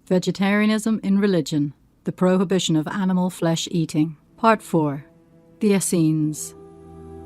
Vegetarianism in Religion, the Prohibition of Animal Flesh Eating. Part 4. The Essenes.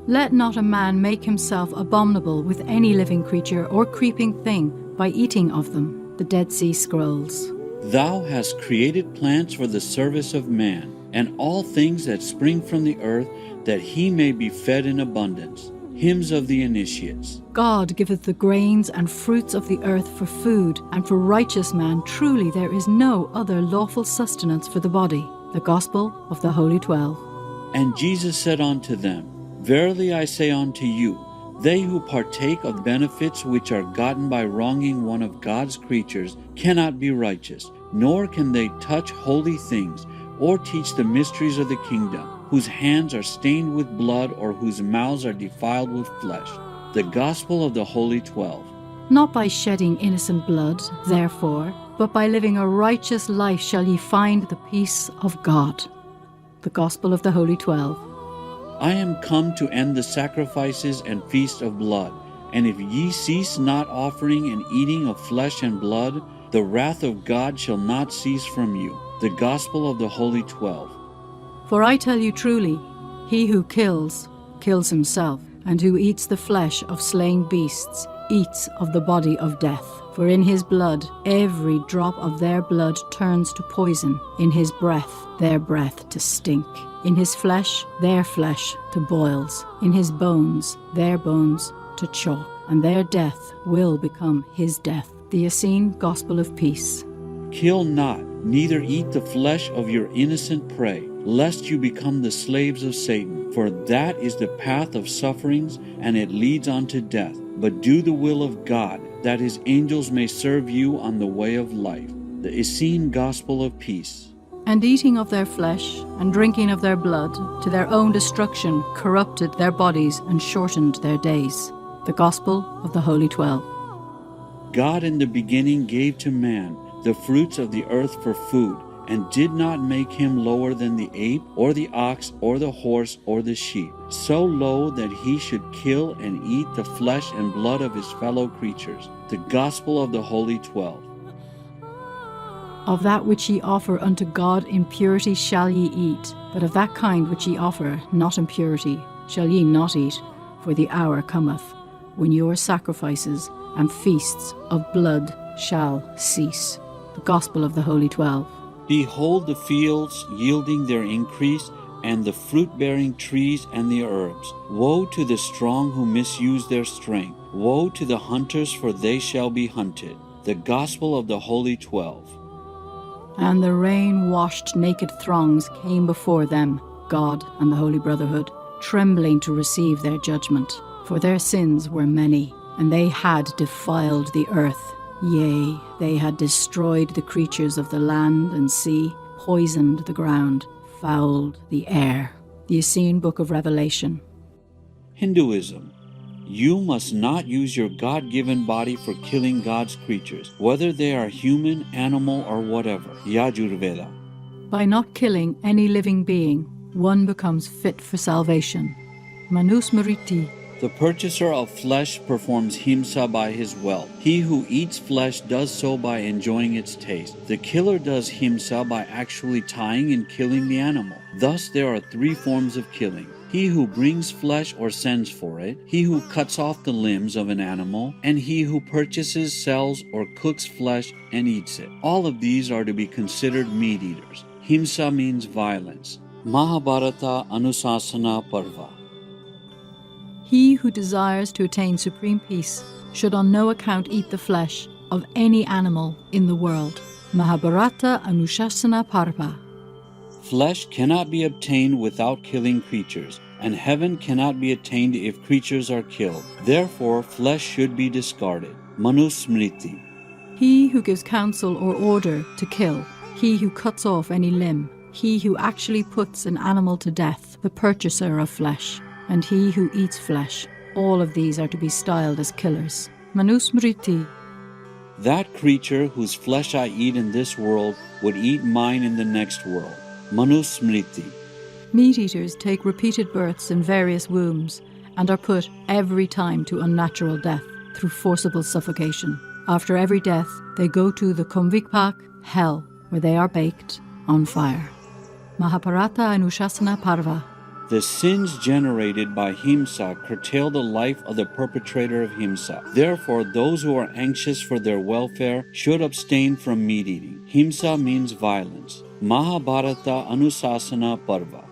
Let not a man make himself abominable with any living creature or creeping thing by eating of them. The Dead Sea Scrolls. Thou hast created plants for the service of man, and all things that spring from the earth, that he may be fed in abundance. Hymns of the Initiates. God giveth the grains and fruits of the earth for food, and for righteous man truly there is no other lawful sustenance for the body. The Gospel of the Holy 12. And Jesus said unto them, Verily I say unto you, they who partake of benefits which are gotten by wronging one of God's creatures cannot be righteous, nor can they touch holy things, or teach the mysteries of the kingdom, whose hands are stained with blood, or whose mouths are defiled with flesh. The Gospel of the Holy 12. Not by shedding innocent blood, therefore, but by living a righteous life shall ye find the peace of God. The Gospel of the Holy 12. I am come to end the sacrifices and feast of blood, and if ye cease not offering and eating of flesh and blood, the wrath of God shall not cease from you. The Gospel of the Holy 12. For I tell you truly, he who kills, kills himself, and who eats the flesh of slain beasts, eats of the body of death. For in his blood every drop of their blood turns to poison, in his breath their breath to stink, in his flesh their flesh to boils, in his bones their bones to chalk, and their death will become his death. The Essene Gospel of Peace. Kill not, neither eat the flesh of your innocent prey, lest you become the slaves of Satan. For that is the path of sufferings, and it leads unto death. But do the will of God, that his angels may serve you on the way of life. The Essene Gospel of Peace. And eating of their flesh, and drinking of their blood, to their own destruction corrupted their bodies and shortened their days. The Gospel of the Holy 12. God in the beginning gave to man the fruits of the earth for food, and did not make him lower than the ape, or the ox, or the horse, or the sheep, so low that he should kill and eat the flesh and blood of his fellow creatures. The Gospel of the Holy 12. Of that which ye offer unto God in purity shall ye eat, but of that kind which ye offer not in purity shall ye not eat, for the hour cometh, when your sacrifices and feasts of blood shall cease. The Gospel of the Holy 12. Behold the fields yielding their increase, and the fruit-bearing trees and the herbs. Woe to the strong who misuse their strength. Woe to the hunters, for they shall be hunted. The Gospel of the Holy 12. And the rain-washed naked throngs came before them, God and the Holy Brotherhood, trembling to receive their judgment. For their sins were many, and they had defiled the earth. Yea, they had destroyed the creatures of the land and sea, poisoned the ground, fouled the air. The Essene Book of Revelation. Hinduism. You must not use your God-given body for killing God's creatures, whether they are human, animal, or whatever. Yajurveda. By not killing any living being, one becomes fit for salvation. Manusmriti. The purchaser of flesh performs himsa by his wealth. He who eats flesh does so by enjoying its taste. The killer does himsa by actually tying and killing the animal. Thus there are three forms of killing. He who brings flesh or sends for it, he who cuts off the limbs of an animal, and he who purchases, sells, or cooks flesh and eats it. All of these are to be considered meat eaters. Himsa means violence. Mahabharata Anusasana Parva. He who desires to attain supreme peace should on no account eat the flesh of any animal in the world. Mahabharata Anushasana Parva. Flesh cannot be obtained without killing creatures, and heaven cannot be attained if creatures are killed. Therefore, flesh should be discarded. Manusmriti. He who gives counsel or order to kill, he who cuts off any limb, he who actually puts an animal to death, the purchaser of flesh, and he who eats flesh, all of these are to be styled as killers. Manusmriti. That creature whose flesh I eat in this world would eat mine in the next world. Manusmriti. Meat eaters take repeated births in various wombs and are put every time to unnatural death through forcible suffocation. After every death, they go to the Kumvikpak, hell, where they are baked on fire. Mahabharata Anushasana Parva. The sins generated by himsa curtail the life of the perpetrator of himsa. Therefore, those who are anxious for their welfare should abstain from meat eating. Himsa means violence. Mahabharata Anusasana Parva.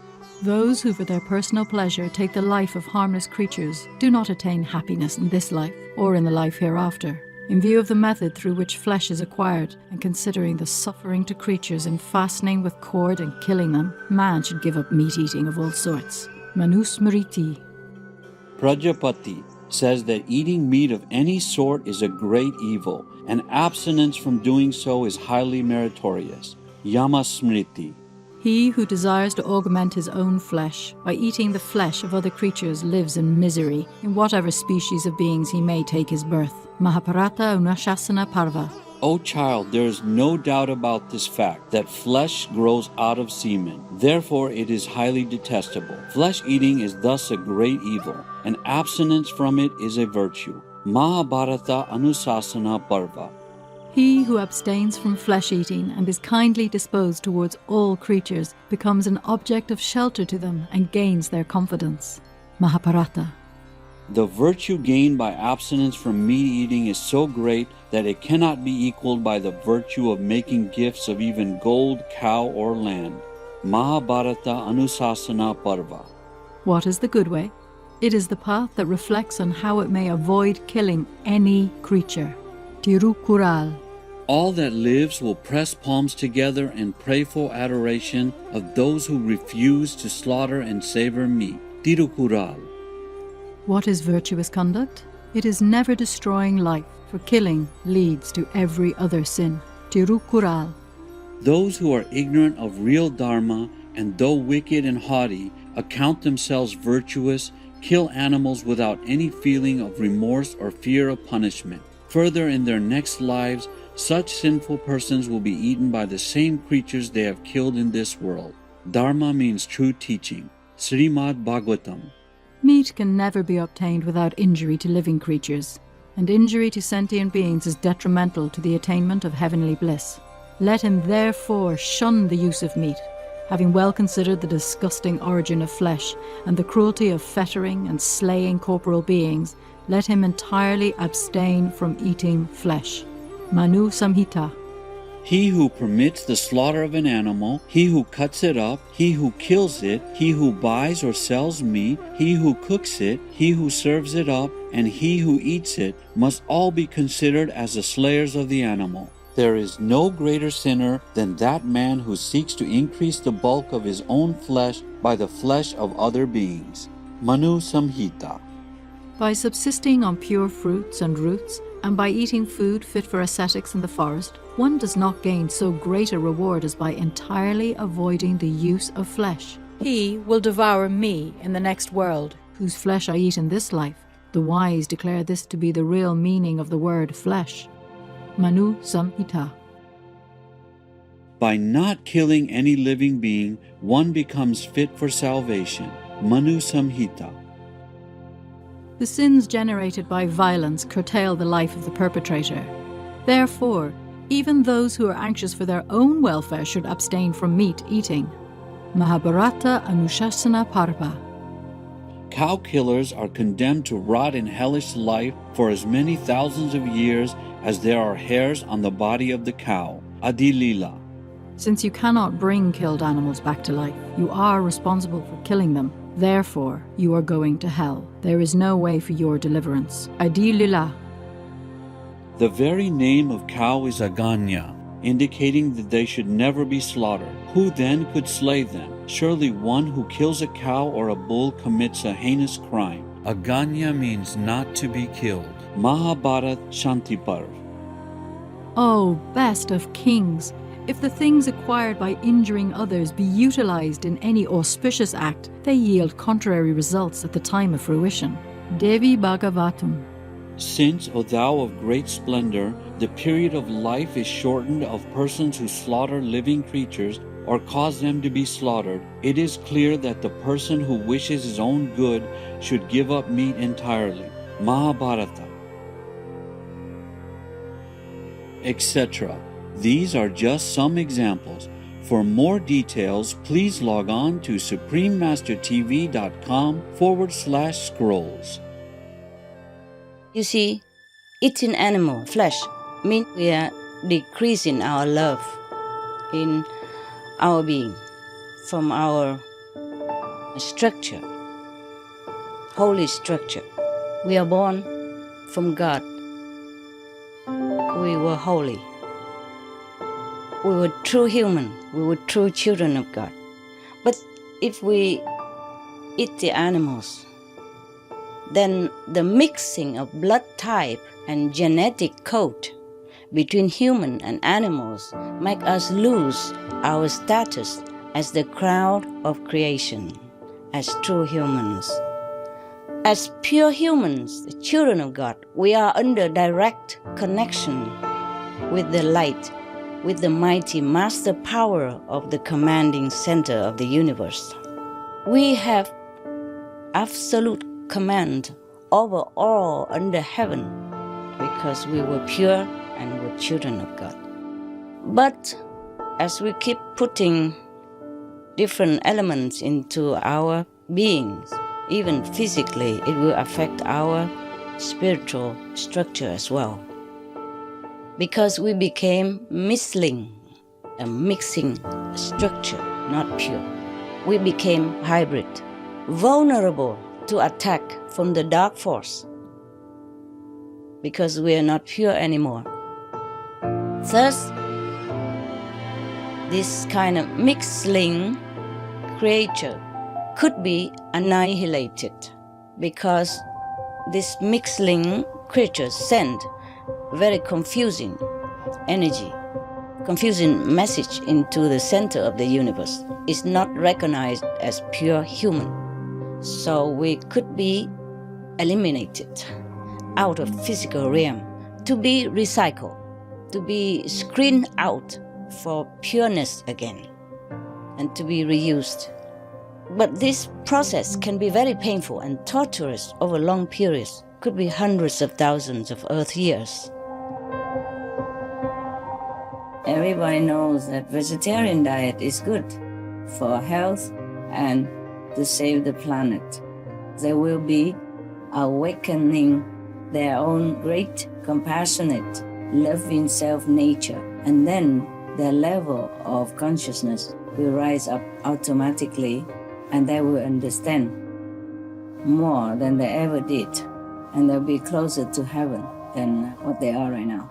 Those who for their personal pleasure take the life of harmless creatures do not attain happiness in this life or in the life hereafter. In view of the method through which flesh is acquired, and considering the suffering to creatures in fastening with cord and killing them, man should give up meat eating of all sorts. Manusmriti. Prajapati says that eating meat of any sort is a great evil, and abstinence from doing so is highly meritorious. Yamasmriti. He who desires to augment his own flesh by eating the flesh of other creatures lives in misery, in whatever species of beings he may take his birth. Mahabharata Unashasana Parva. O child, there is no doubt about this fact, that flesh grows out of semen. Therefore it is highly detestable. Flesh eating is thus a great evil, and abstinence from it is a virtue. Mahabharata Anusasana Parva. He who abstains from flesh-eating and is kindly disposed towards all creatures becomes an object of shelter to them and gains their confidence. Mahabharata. The virtue gained by abstinence from meat eating is so great that it cannot be equaled by the virtue of making gifts of even gold, cow, or land. Mahabharata Anusasana Parva. What is the good way? It is the path that reflects on how it may avoid killing any creature. Tirukural. All that lives will press palms together and pray for adoration of those who refuse to slaughter and savor meat. Tirukural. What is virtuous conduct? It is never destroying life, for killing leads to every other sin. Tirukural. Those who are ignorant of real dharma and though wicked and haughty, account themselves virtuous, kill animals without any feeling of remorse or fear of punishment. Further, in their next lives, such sinful persons will be eaten by the same creatures they have killed in this world. Dharma means true teaching. Srimad Bhagavatam. Meat can never be obtained without injury to living creatures, and injury to sentient beings is detrimental to the attainment of heavenly bliss. Let him therefore shun the use of meat, having well considered the disgusting origin of flesh and the cruelty of fettering and slaying corporal beings. Let him entirely abstain from eating flesh. Manu Samhita. He who permits the slaughter of an animal, he who cuts it up, he who kills it, he who buys or sells meat, he who cooks it, he who serves it up, and he who eats it must all be considered as the slayers of the animal. There is no greater sinner than that man who seeks to increase the bulk of his own flesh by the flesh of other beings. Manu Samhita. By subsisting on pure fruits and roots, and by eating food fit for ascetics in the forest, one does not gain so great a reward as by entirely avoiding the use of flesh. He will devour me in the next world, whose flesh I eat in this life. The wise declare this to be the real meaning of the word flesh. Manu Samhita. By not killing any living being, one becomes fit for salvation. Manu Samhita. The sins generated by violence curtail the life of the perpetrator. Therefore, even those who are anxious for their own welfare should abstain from meat eating. Mahabharata Anushasana Parva. Cow killers are condemned to rot in hellish life for as many thousands of years as there are hairs on the body of the cow. Adilila. Since you cannot bring killed animals back to life, you are responsible for killing them. Therefore, you are going to hell. There is no way for your deliverance. Adilila. The very name of cow is Aganya, indicating that they should never be slaughtered. Who then could slay them? Surely one who kills a cow or a bull commits a heinous crime. Aganya means not to be killed. Mahabharat Shantiparv. O best of kings! If the things acquired by injuring others be utilized in any auspicious act, they yield contrary results at the time of fruition. Devi Bhagavatam. Since, O thou of great splendor, the period of life is shortened of persons who slaughter living creatures or cause them to be slaughtered, it is clear that the person who wishes his own good should give up meat entirely. Mahabharata. etc. These are just some examples. For more details, please log on to suprememastertv.com/scrolls. You see, eating animal flesh means we are decreasing our love in our being from our structure, holy structure. We are born from God. We were holy. We were true human. We were true children of God. But if we eat the animals, then the mixing of blood type and genetic code between human and animals make us lose our status as the crown of creation, as true humans. As pure humans, the children of God, we are under direct connection with the light, with the mighty master power of the commanding center of the universe. We have absolute command over all under heaven because we were pure and were children of God. But as we keep putting different elements into our beings, even physically, it will affect our spiritual structure as well. Because we became mixing, a mixing structure, not pure. We became hybrid, vulnerable to attack from the dark force, because we are not pure anymore. Thus, this kind of mixing creature could be annihilated because this mixing creatures send very confusing energy, confusing message into the center of the universe. It's not recognized as pure human. So we could be eliminated out of physical realm to be recycled, to be screened out for pureness again, and to be reused. But this process can be very painful and torturous over long periods, could be hundreds of thousands of Earth years. Everybody knows that vegetarian diet is good for health and to save the planet. They will be awakening their own great, compassionate, loving self-nature, and then their level of consciousness will rise up automatically, and they will understand more than they ever did, and they'll be closer to heaven than what they are right now.